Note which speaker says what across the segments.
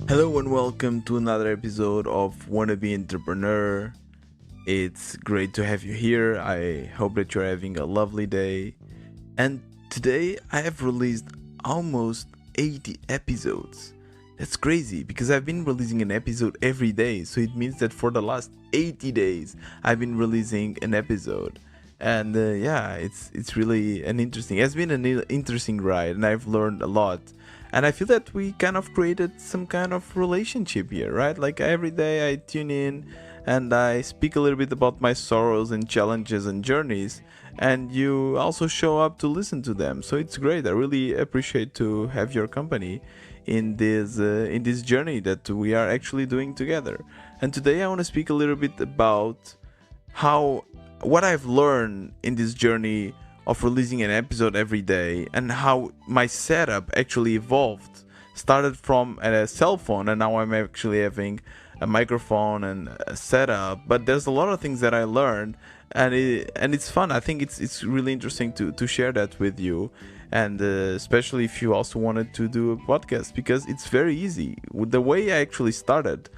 Speaker 1: Hello and welcome to another episode of Wannabe Entrepreneur. It's great to have you here. I hope that you're having a lovely day. And today I have released almost 80 episodes. That's crazy because I've been releasing an episode every day. So it means that for the last 80 days I've been releasing an episode. And it's really it has been an interesting ride, and I've learned a lot. And I feel that we kind of created some kind of relationship here, right? Like every day I tune in and I speak a little bit about my sorrows and challenges and journeys, and you also show up to listen to them. So it's great. I really appreciate to have your company in this journey that we are actually doing together. And today I want to speak a little bit about how what I've learned in this journey of releasing an episode every day, and how my setup actually evolved. Started from a cell phone, and now I'm actually having a microphone and a setup. But there's a lot of things that I learned, and it's fun. I think it's really interesting to share that with you, and especially if you also wanted to do a podcast, because it's very easy. With the way I actually started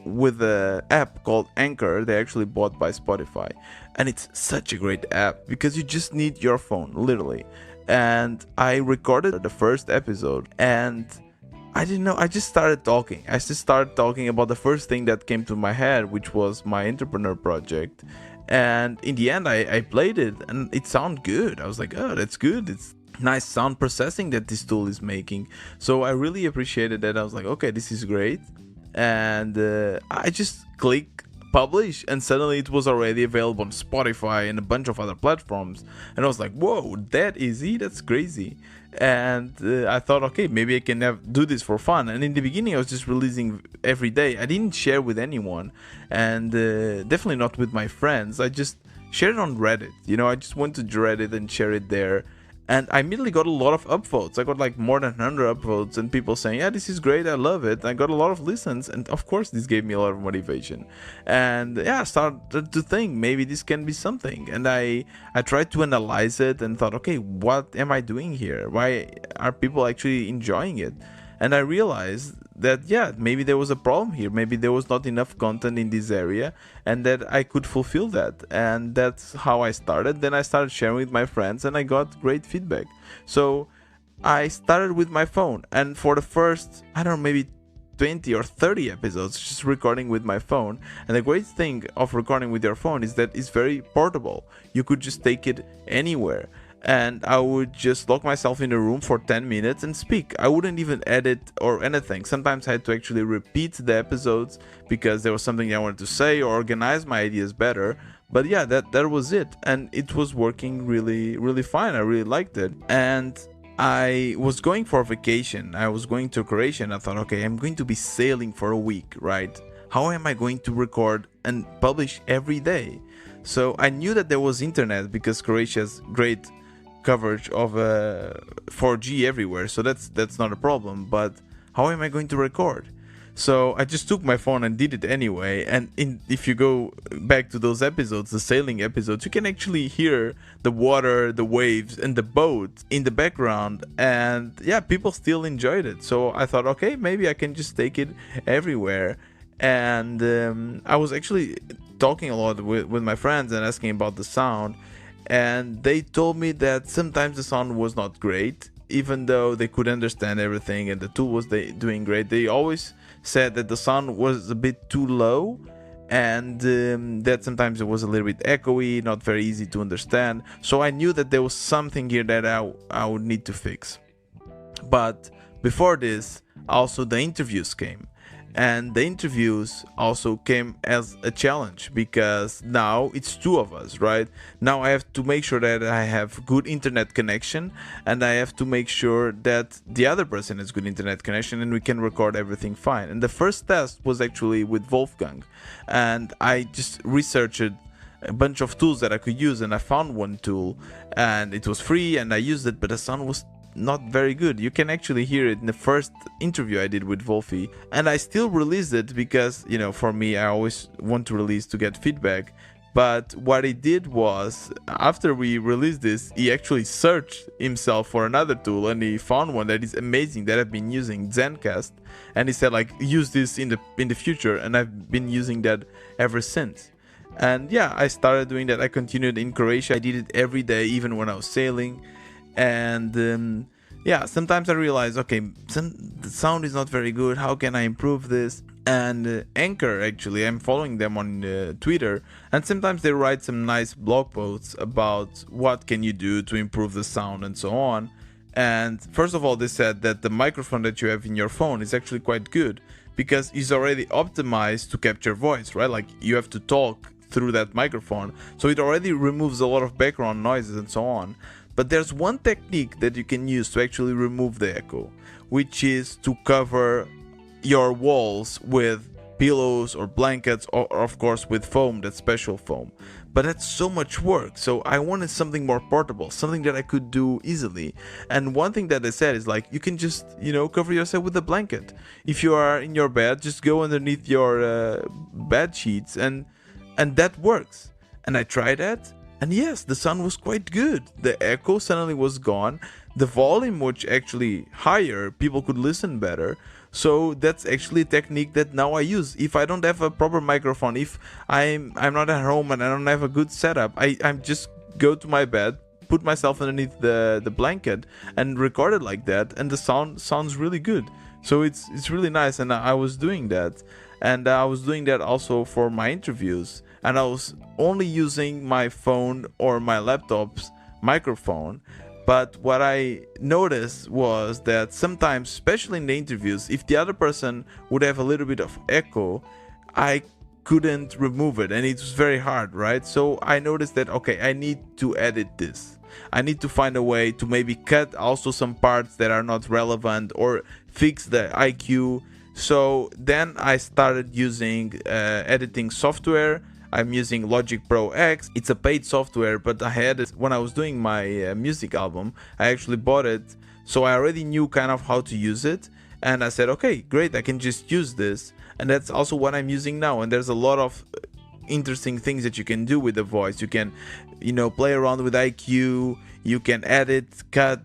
Speaker 1: with a app called Anchor. They actually bought by Spotify, and it's such a great app because you just need your phone, literally. And I recorded the first episode, and I didn't know, I just started talking. I just started talking about the first thing that came to my head, which was my entrepreneur project. And in the end I played it, and it sounded good. I was like, oh, that's good. It's nice sound processing that this tool is making. So I really appreciated that. I was like, okay, this is great. And I just click publish, and suddenly it was already available on Spotify and a bunch of other platforms. And I was like, whoa, that easy? That's crazy. And I thought, okay, maybe I can do this for fun. And in the beginning I was just releasing every day. I didn't share with anyone, and definitely not with my friends. I just shared it on Reddit. I just went to Reddit and share it there. And I immediately got a lot of upvotes. I got like more than 100 upvotes, and people saying, yeah, this is great, I love it. I got a lot of listens, and of course this gave me a lot of motivation. And yeah, I started to think maybe this can be something. And I tried to analyze it and thought, okay, what am I doing here? Why are people actually enjoying it? And I realized that, yeah, maybe there was a problem here. Maybe there was not enough content in this area, and that I could fulfill that. And that's how I started. Then I started sharing with my friends, and I got great feedback. So I started with my phone, and for the first, I don't know, maybe 20 or 30 episodes, just recording with my phone. And the great thing of recording with your phone is that it's very portable. You could just take it anywhere. And I would just lock myself in a room for 10 minutes and speak. I wouldn't even edit or anything. Sometimes I had to actually repeat the episodes because there was something I wanted to say or organize my ideas better. But yeah, that was it. And it was working really, really fine. I really liked it. And I was going for a vacation. I was going to Croatia, and I thought, okay, I'm going to be sailing for a week, right? How am I going to record and publish every day? So I knew that there was internet because Croatia's great coverage of 4G everywhere, so that's not a problem. But how am I going to record? So I just took my phone and did it anyway. And if you go back to those episodes, the sailing episodes, you can actually hear the water, the waves, and the boat in the background. And yeah, people still enjoyed it. So I thought, okay, maybe I can just take it everywhere. And I was actually talking a lot with my friends and asking about the sound. And they told me that sometimes the sound was not great, even though they could understand everything and the tool was doing great. They always said that the sound was a bit too low, and that sometimes it was a little bit echoey, not very easy to understand. So I knew that there was something here that I would need to fix. But before this, also the interviews came. And the interviews also came as a challenge because now it's two of us, right? Now I have to make sure that I have good internet connection, and I have to make sure that the other person has good internet connection, and we can record everything fine. And the first test was actually with Wolfgang, and I just researched a bunch of tools that I could use, and I found one tool, and it was free, and I used it, but the sound was not very good. You can actually hear it in the first interview I did with Wolfie, and I still released it because, for me, I always want to release to get feedback. But what he did was, after we released this, he actually searched himself for another tool, and he found one that is amazing that I've been using, Zencast, and he said like, use this in the future, and I've been using that ever since. And yeah, I started doing that. I continued in Croatia. I did it every day, even when I was sailing. And yeah, sometimes I realize, okay, the sound is not very good. How can I improve this? And Anchor, actually, I'm following them on Twitter, and sometimes they write some nice blog posts about what can you do to improve the sound and so on. And first of all, they said that the microphone that you have in your phone is actually quite good because it's already optimized to capture voice, right? Like, you have to talk through that microphone, so it already removes a lot of background noises and so on. But there's one technique that you can use to actually remove the echo, which is to cover your walls with pillows or blankets, or of course with foam, that special foam. But that's so much work, so I wanted something more portable, something that I could do easily. And one thing that they said is like, you can just, cover yourself with a blanket. If you are in your bed, just go underneath your bed sheets, and that works. And I tried that, and yes, the sound was quite good. The echo suddenly was gone. The volume was actually higher. People could listen better. So that's actually a technique that now I use. If I don't have a proper microphone, if I'm not at home and I don't have a good setup, I'm just go to my bed, put myself underneath the blanket, and record it like that, and the sound sounds really good. So it's really nice, and I was doing that. And I was doing that also for my interviews, and I was only using my phone or my laptop's microphone. But what I noticed was that sometimes, especially in the interviews, if the other person would have a little bit of echo, I couldn't remove it, and it was very hard, right? So I noticed that, okay, I need to edit this. I need to find a way to maybe cut also some parts that are not relevant, or fix the IQ. So then I started using editing software. I'm using Logic Pro X. It's a paid software, but I had it when I was doing my music album. I actually bought it, so I already knew kind of how to use it. And I said, okay, great, I can just use this. And that's also what I'm using now. And there's a lot of interesting things that you can do with the voice. You can, play around with IQ. You can edit, cut,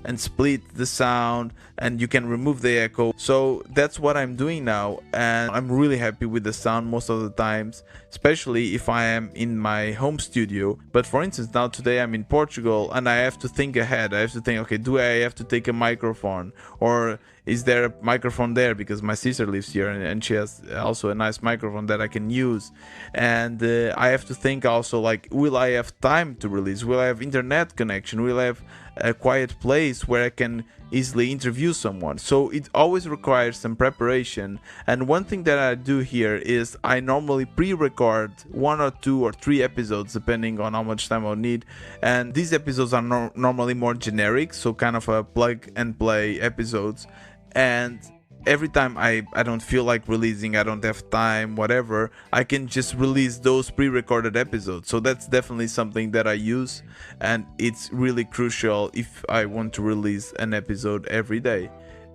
Speaker 1: and split the sound, and you can remove the echo. So that's what I'm doing now, and I'm really happy with the sound most of the times, especially if I am in my home studio. But for instance, now today I'm in Portugal, and I have to think ahead. I have to think, okay, do I have to take a microphone, or is there a microphone there, because my sister lives here, and she has also a nice microphone that I can use. And I have to think also, like, will I have time to release? Will I have internet connection? Will I have a quiet place where I can easily interview someone? So it always requires some preparation. And one thing that I do here is I normally pre-record 1 or 2 or 3 episodes, depending on how much time I'll need. And these episodes are normally more generic, so kind of a plug and play episodes. And every time I don't feel like releasing, I don't have time, whatever, I can just release those pre-recorded episodes. So that's definitely something that I use, and it's really crucial if I want to release an episode every day.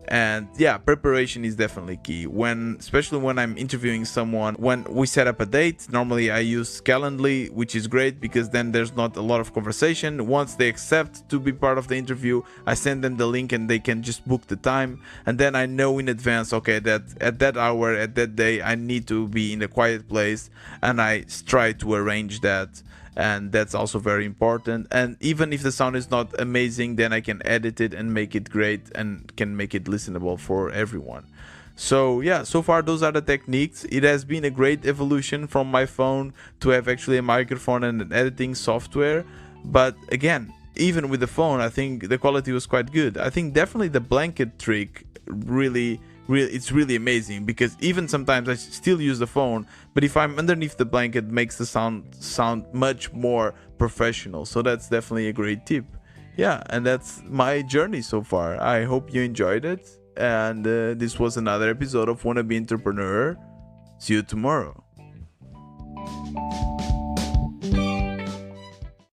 Speaker 1: And yeah, preparation is definitely key, especially when I'm interviewing someone. When we set up a date, normally I use Calendly, which is great because then there's not a lot of conversation. Once they accept to be part of the interview, I send them the link and they can just book the time, and then I know in advance, okay, that at that hour, at that day, I need to be in a quiet place, and I try to arrange that. And that's also very important. And even if the sound is not amazing, then I can edit it and make it great, and can make it listenable for everyone. So yeah, so far those are the techniques. It has been a great evolution from my phone to have actually a microphone and an editing software. But again, even with the phone, I think the quality was quite good. I think definitely the blanket trick it's really amazing, because even sometimes I still use the phone, but if I'm underneath the blanket, it makes the sound much more professional. So that's definitely a great tip. Yeah, and that's my journey so far. I hope you enjoyed it, and this was another episode of Wannabe Entrepreneur. See you tomorrow.